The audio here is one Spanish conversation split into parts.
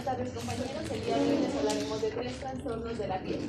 tardes, compañeros. El día de hoy les hablaremos de 3 trastornos de la piel.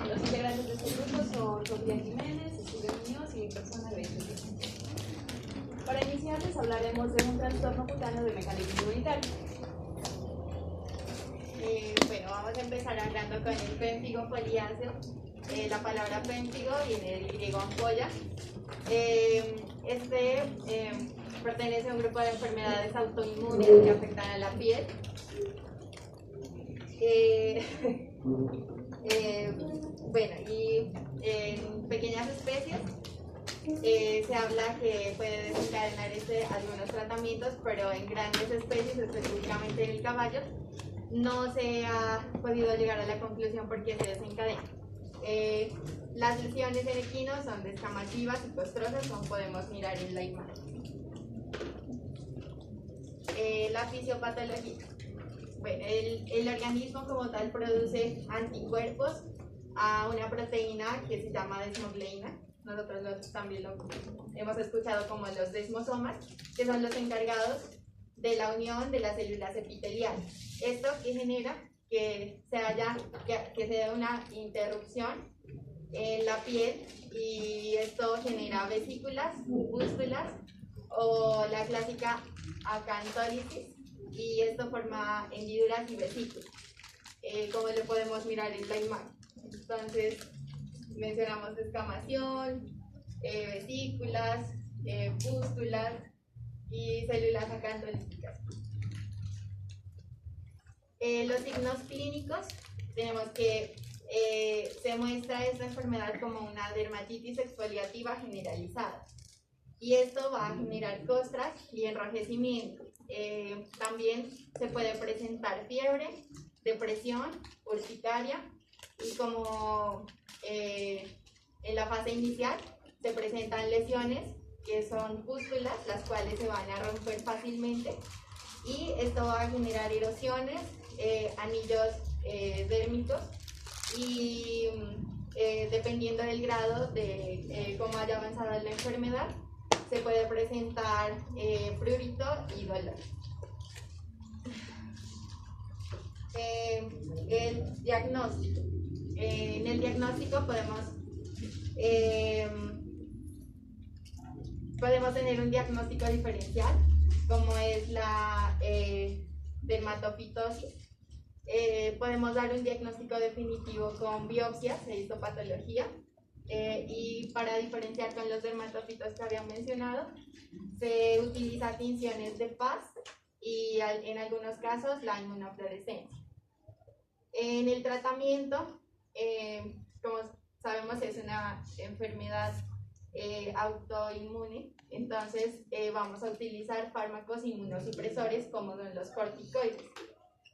Los integrantes de este grupo son Sofía Jiménez, Estudio Muñoz y mi persona Grace. Para iniciar les hablaremos de un trastorno cutáneo de mecanismo inmunitario. Bueno, vamos a empezar hablando con el pénfigo foliáceo. La palabra pénfigo viene del griego ampolla. Pertenece a un grupo de enfermedades autoinmunes que afectan a la piel. Bueno, y en pequeñas especies se habla que puede desencadenar algunos tratamientos, pero en grandes especies, específicamente en el caballo, no se ha podido llegar a la conclusión por qué se desencadena. Las lesiones en equinos son descamativas y costrosas, como podemos mirar en la imagen. La fisiopatología. Bueno, el organismo como tal produce anticuerpos a una proteína que se llama desmogleína. Nosotros también lo hemos escuchado como los desmosomas, que son los encargados de la unión de las células epiteliales. Esto que genera que se dé una interrupción en la piel, y esto genera vesículas, pústulas o la clásica acantólisis, y esto forma hendiduras y vesículas, como lo podemos mirar en la imagen. Entonces mencionamos descamación, vesículas, pústulas y células acantolíticas. Los signos clínicos, tenemos que se muestra esta enfermedad como una dermatitis exfoliativa generalizada, y esto va a generar costras y enrojecimiento. También se puede presentar fiebre, depresión, urticaria, y como en la fase inicial se presentan lesiones que son pústulas, las cuales se van a romper fácilmente, y esto va a generar erosiones, anillos dérmicos, y dependiendo del grado de cómo haya avanzado la enfermedad, se puede presentar prurito y dolor. El diagnóstico. En el diagnóstico podemos tener un diagnóstico diferencial, como es la dermatofitosis. Podemos dar un diagnóstico definitivo con biopsias e histopatología, y para diferenciar con los dermatofitos que había mencionado, se utiliza tinciones de Paz y en algunos casos la inmunofluorescencia. En el tratamiento, como sabemos, es una enfermedad autoinmune, entonces vamos a utilizar fármacos inmunosupresores como son los corticoides.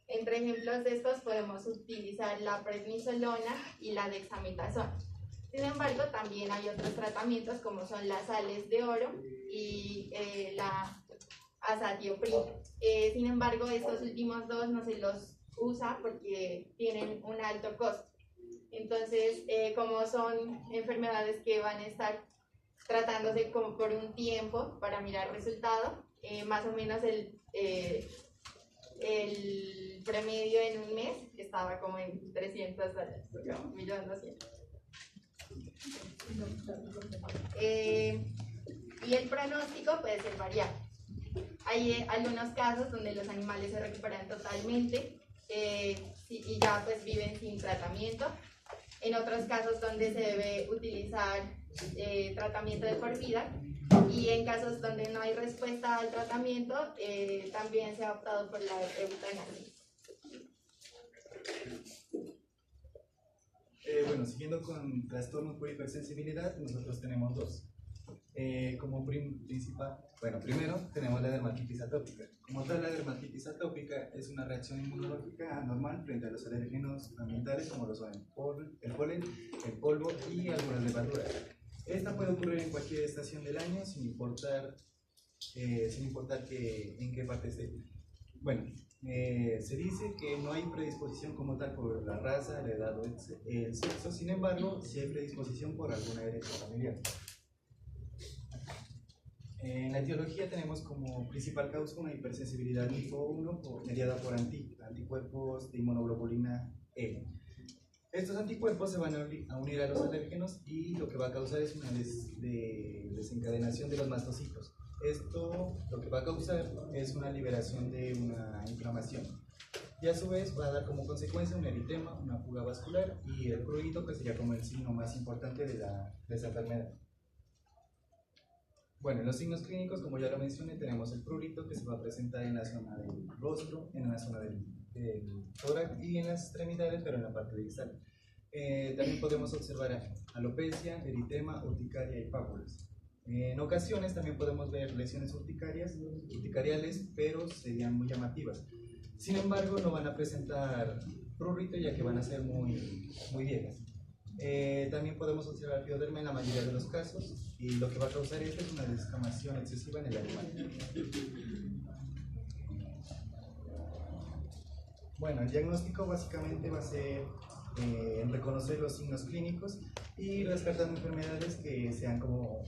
Entre ejemplos de estos podemos utilizar la prednisolona y la dexametasona. Sin embargo, también hay otros tratamientos como son las sales de oro y la azatioprina. Sin embargo, estos últimos dos no se los usa porque tienen un alto costo. Entonces, como son enfermedades que van a estar tratándose como por un tiempo para mirar resultado, más o menos el promedio en un mes estaba como en $300, como $1.200.000. Y el pronóstico puede ser variable. Hay algunos casos donde los animales se recuperan totalmente y ya pues viven sin tratamiento. En otros casos donde se debe utilizar tratamiento de por vida, y en casos donde no hay respuesta al tratamiento, también se ha optado por la eutanasia. Bueno, siguiendo con trastornos por hipersensibilidad, nosotros tenemos dos. Primero tenemos la dermatitis atópica. Como tal, la dermatitis atópica es una reacción inmunológica anormal frente a los alérgenos ambientales, como lo son el polen, el polvo y algunas levaduras. Esta puede ocurrir en cualquier estación del año, sin importar en qué parte esté. Bueno, se dice que no hay predisposición como tal por la raza, la edad o el sexo. Sin embargo, sí hay predisposición por alguna herencia familiar. En la etiología tenemos como principal causa una hipersensibilidad linfo 1 mediada por anticuerpos de inmunoglobulina E. Estos anticuerpos se van a unir a los alérgenos y lo que va a causar es una desencadenación de los mastocitos. Esto lo que va a causar es una liberación de una inflamación. Y a su vez va a dar como consecuencia un eritema, una fuga vascular y el prurito, que sería como el signo más importante de esa enfermedad. Bueno, en los signos clínicos, como ya lo mencioné, tenemos el prurito que se va a presentar en la zona del rostro, en la zona del tórax y en las extremidades, pero en la parte distal. También podemos observar alopecia, eritema, urticaria y pápulas. En ocasiones también podemos ver lesiones urticariales, pero serían muy llamativas. Sin embargo, no van a presentar prurito ya que van a ser muy viejas. También podemos observar pioderma en la mayoría de los casos y lo que va a causar esto es una descamación excesiva en el animal. Bueno, el diagnóstico básicamente va a ser reconocer los signos clínicos y descartando enfermedades que sean como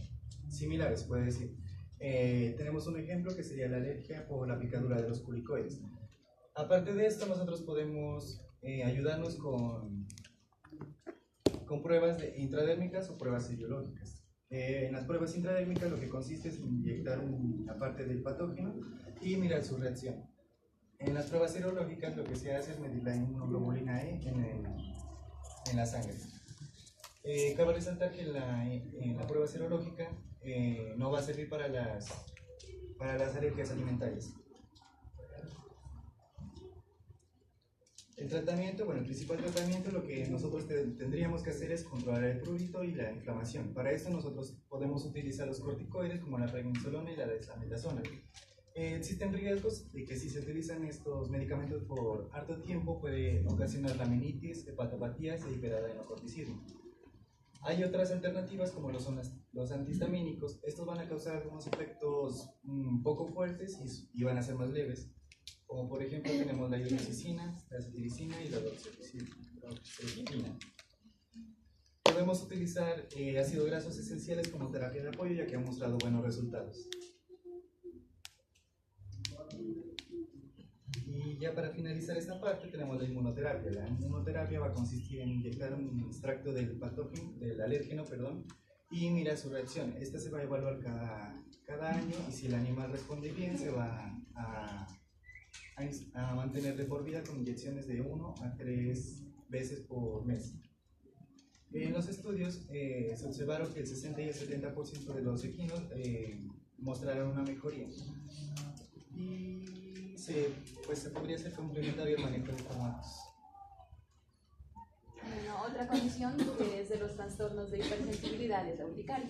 similares, puede decir. Tenemos un ejemplo que sería la alergia por la picadura de los culicoides. Aparte de esto, nosotros podemos ayudarnos con pruebas intradérmicas o pruebas serológicas. En las pruebas intradérmicas lo que consiste es inyectar una parte del patógeno y mirar su reacción. En las pruebas serológicas lo que se hace es medir la inmunoglobulina E en la sangre. Cabe resaltar que en la prueba serológica no va a servir para las alergias alimentarias. El tratamiento, bueno, el principal tratamiento, lo que nosotros tendríamos que hacer es controlar el prurito y la inflamación. Para esto nosotros podemos utilizar los corticoides como la prednisolona y la dexametasona. Existen riesgos de que si se utilizan estos medicamentos por harto tiempo puede ocasionar laminitis, hepatopatías e hiperadenocorticismo. Hay otras alternativas como lo son los antihistamínicos. Estos van a causar algunos efectos poco fuertes y van a ser más leves. Como por ejemplo tenemos la iodicicina, la cetiricina y la doxorubicina. Podemos utilizar ácidos grasos esenciales como terapia de apoyo ya que han mostrado buenos resultados. Y ya para finalizar esta parte tenemos la inmunoterapia. La inmunoterapia va a consistir en inyectar un extracto del alérgeno, y mirar su reacción. Esta se va a evaluar cada año y si el animal responde bien se va a mantener de por vida con inyecciones de 1 a 3 veces por mes. En los estudios se observaron que el 60 y el 70% de los equinos mostraron una mejoría y se podría ser complementario al manejo de fármacos. Bueno, otra condición que es de los trastornos de hipersensibilidad es la urticaria.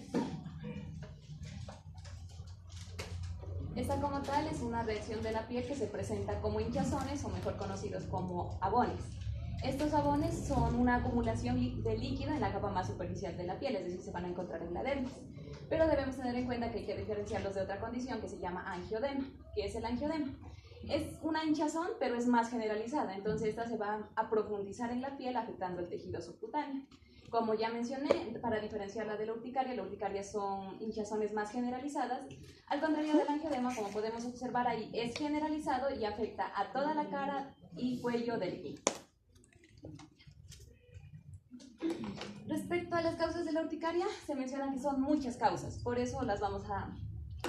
Esta como tal es una reacción de la piel que se presenta como hinchazones o mejor conocidos como abones. Estos abones son una acumulación de líquido en la capa más superficial de la piel, es decir, se van a encontrar en la dermis. Pero debemos tener en cuenta que hay que diferenciarlos de otra condición que se llama angiodema. ¿Qué es el angiodema? Es una hinchazón, pero es más generalizada, entonces esta se va a profundizar en la piel afectando el tejido subcutáneo. Como ya mencioné, para diferenciarla de la urticaria son hinchazones más generalizadas. Al contrario del angiodema, como podemos observar ahí, es generalizado y afecta a toda la cara y cuello del equino. Respecto a las causas de la urticaria, se mencionan que son muchas causas, por eso las vamos a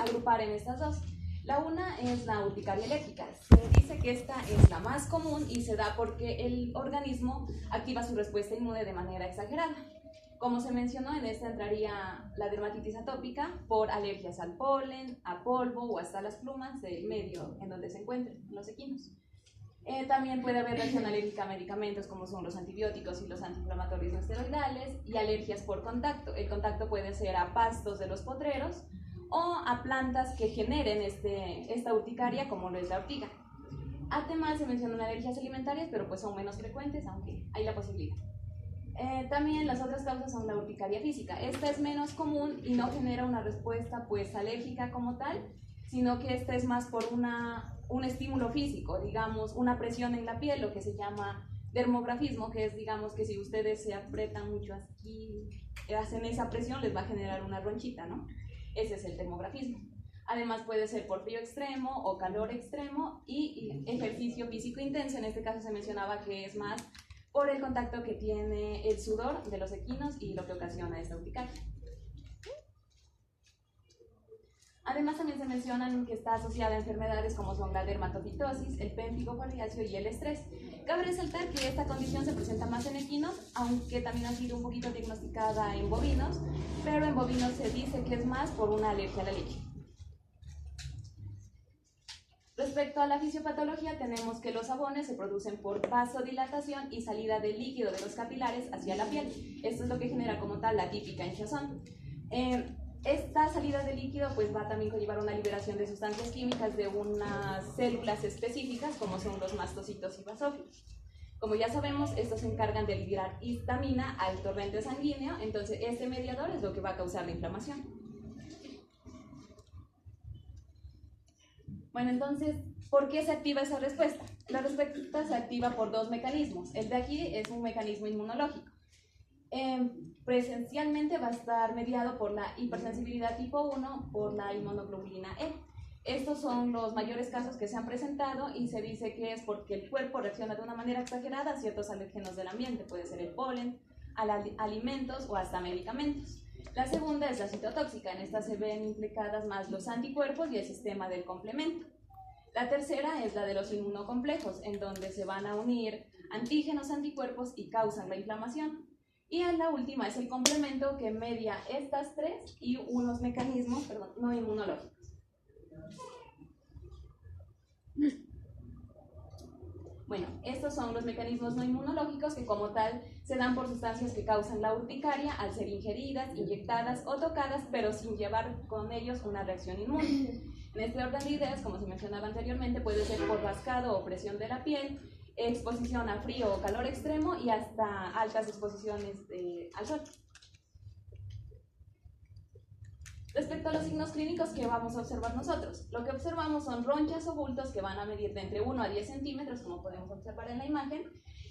agrupar en estas dos. La una es la urticaria alérgica. Se dice que esta es la más común y se da porque el organismo activa su respuesta inmune de manera exagerada. Como se mencionó, en esta entraría la dermatitis atópica por alergias al polen, a polvo o hasta las plumas del medio en donde se encuentren los equinos. También puede haber reacción alérgica a medicamentos como son los antibióticos y los antiinflamatorios no esteroidales y alergias por contacto. El contacto puede ser a pastos de los potreros o a plantas que generen esta urticaria como lo es la ortiga. Además se mencionan alergias alimentarias, pero pues son menos frecuentes, aunque hay la posibilidad. También las otras causas son la urticaria física. Esta es menos común y no genera una respuesta pues alérgica como tal, sino que esta es más por un estímulo físico, digamos una presión en la piel, lo que se llama dermografismo, que es digamos que si ustedes se aprietan mucho aquí, hacen esa presión, les va a generar una ronchita, ¿no? Ese es el dermografismo. Además puede ser por frío extremo o calor extremo y ejercicio físico intenso. En este caso se mencionaba que es más por el contacto que tiene el sudor de los equinos y lo que ocasiona esta urticaria. Además también se mencionan que está asociada a enfermedades como son la dermatofitosis, el péntigo foliáceo y el estrés. Cabe resaltar que esta condición se presenta más en equinos, aunque también ha sido un poquito diagnosticada en bovinos, pero en bovinos se dice que es más por una alergia a la leche. Respecto a la fisiopatología, tenemos que los sabones se producen por vasodilatación y salida de líquido de los capilares hacia la piel. Esto es lo que genera como tal la típica hinchazón. Esta salida de líquido pues va también a conllevar una liberación de sustancias químicas de unas células específicas como son los mastocitos y basófilos. Como ya sabemos, estos se encargan de liberar histamina al torrente sanguíneo, entonces este mediador es lo que va a causar la inflamación. Bueno, entonces, ¿por qué se activa esa respuesta? La respuesta se activa por dos mecanismos. El de aquí es un mecanismo inmunológico. Presencialmente va a estar mediado por la hipersensibilidad tipo 1 por la inmunoglobulina E. Estos son los mayores casos que se han presentado y se dice que es porque el cuerpo reacciona de una manera exagerada a ciertos alérgenos del ambiente, puede ser el polen, alimentos o hasta medicamentos. La segunda es la citotóxica, en esta se ven implicadas más los anticuerpos y el sistema del complemento. La tercera es la de los inmunocomplejos, en donde se van a unir antígenos, anticuerpos y causan la inflamación. Y la última es el complemento que media estas tres y unos mecanismos no inmunológicos. Bueno, estos son los mecanismos no inmunológicos que como tal se dan por sustancias que causan la urticaria al ser ingeridas, inyectadas o tocadas, pero sin llevar con ellos una reacción inmune. En este orden de ideas, como se mencionaba anteriormente, puede ser por rascado o presión de la piel, exposición a frío o calor extremo y hasta altas exposiciones al sol. Respecto a los signos clínicos que vamos a observar nosotros, lo que observamos son ronchas o bultos que van a medir de entre 1 a 10 centímetros, como podemos observar en la imagen,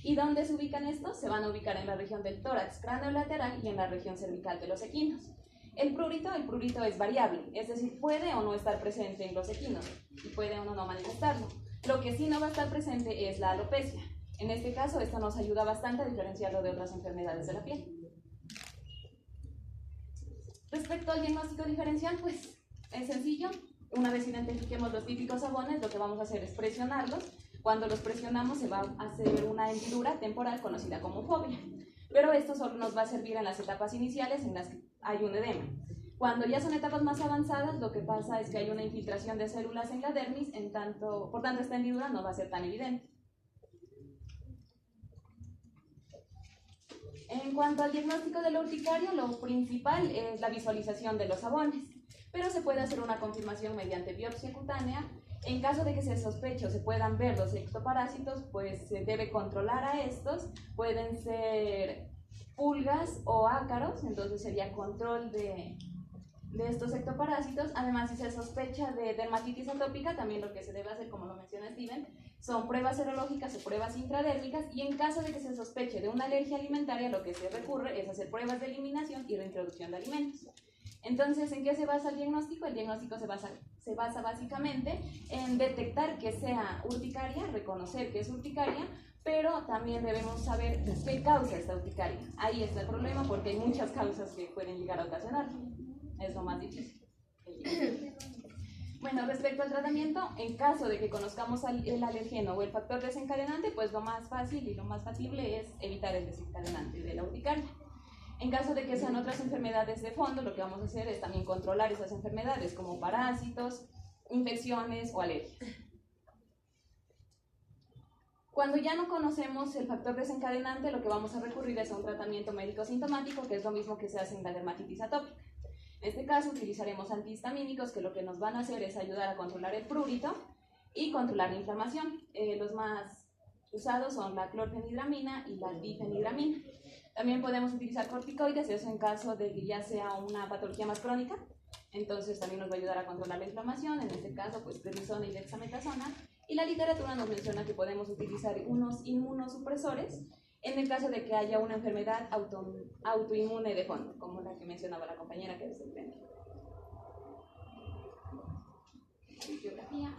y ¿dónde se ubican estos? Se van a ubicar en la región del tórax craneolateral y en la región cervical de los equinos. El prurito es variable, es decir, puede o no estar presente en los equinos y puede o no manifestarlo. Lo que sí no va a estar presente es la alopecia. En este caso, esto nos ayuda bastante a diferenciarlo de otras enfermedades de la piel. Respecto al diagnóstico diferencial, pues es sencillo. Una vez identifiquemos los típicos sabones, lo que vamos a hacer es presionarlos. Cuando los presionamos se va a hacer una hendidura temporal conocida como fobia. Pero esto solo nos va a servir en las etapas iniciales en las que hay un edema. Cuando ya son etapas más avanzadas, lo que pasa es que hay una infiltración de células en la dermis, por tanto esta hendidura no va a ser tan evidente. En cuanto al diagnóstico de la urticaria, lo principal es la visualización de los sabones, pero se puede hacer una confirmación mediante biopsia cutánea. En caso de que se sospeche o se puedan ver los ectoparásitos, pues se debe controlar a estos. Pueden ser pulgas o ácaros, entonces sería control de estos ectoparásitos. Además, si se sospecha de dermatitis atópica, también lo que se debe hacer, como lo menciona Steven, son pruebas serológicas o pruebas intradérmicas, y en caso de que se sospeche de una alergia alimentaria, lo que se recurre es hacer pruebas de eliminación y reintroducción de alimentos. Entonces, ¿en qué se basa el diagnóstico? El diagnóstico se basa básicamente en detectar que sea urticaria, reconocer que es urticaria, pero también debemos saber qué causa esta urticaria. Ahí está el problema, porque hay muchas causas que pueden llegar a ocasionarla. Es lo más difícil. Bueno, respecto al tratamiento, en caso de que conozcamos el alergeno o el factor desencadenante, pues lo más fácil y lo más factible es evitar el desencadenante de la urticaria. En caso de que sean otras enfermedades de fondo, lo que vamos a hacer es también controlar esas enfermedades como parásitos, infecciones o alergias. Cuando ya no conocemos el factor desencadenante, lo que vamos a recurrir es a un tratamiento médico sintomático, que es lo mismo que se hace en la dermatitis atópica. En este caso utilizaremos antihistamínicos, que lo que nos van a hacer es ayudar a controlar el prurito y controlar la inflamación. Los más usados son la clorfenidramina y la difenidramina. También podemos utilizar corticoides, eso en caso de que ya sea una patología más crónica. Entonces también nos va a ayudar a controlar la inflamación, en este caso pues prednisona y dexametasona. Y la literatura nos menciona que podemos utilizar unos inmunosupresores en el caso de que haya una enfermedad autoinmune de fondo, como la que mencionaba la compañera, que es el PEN. Geografía.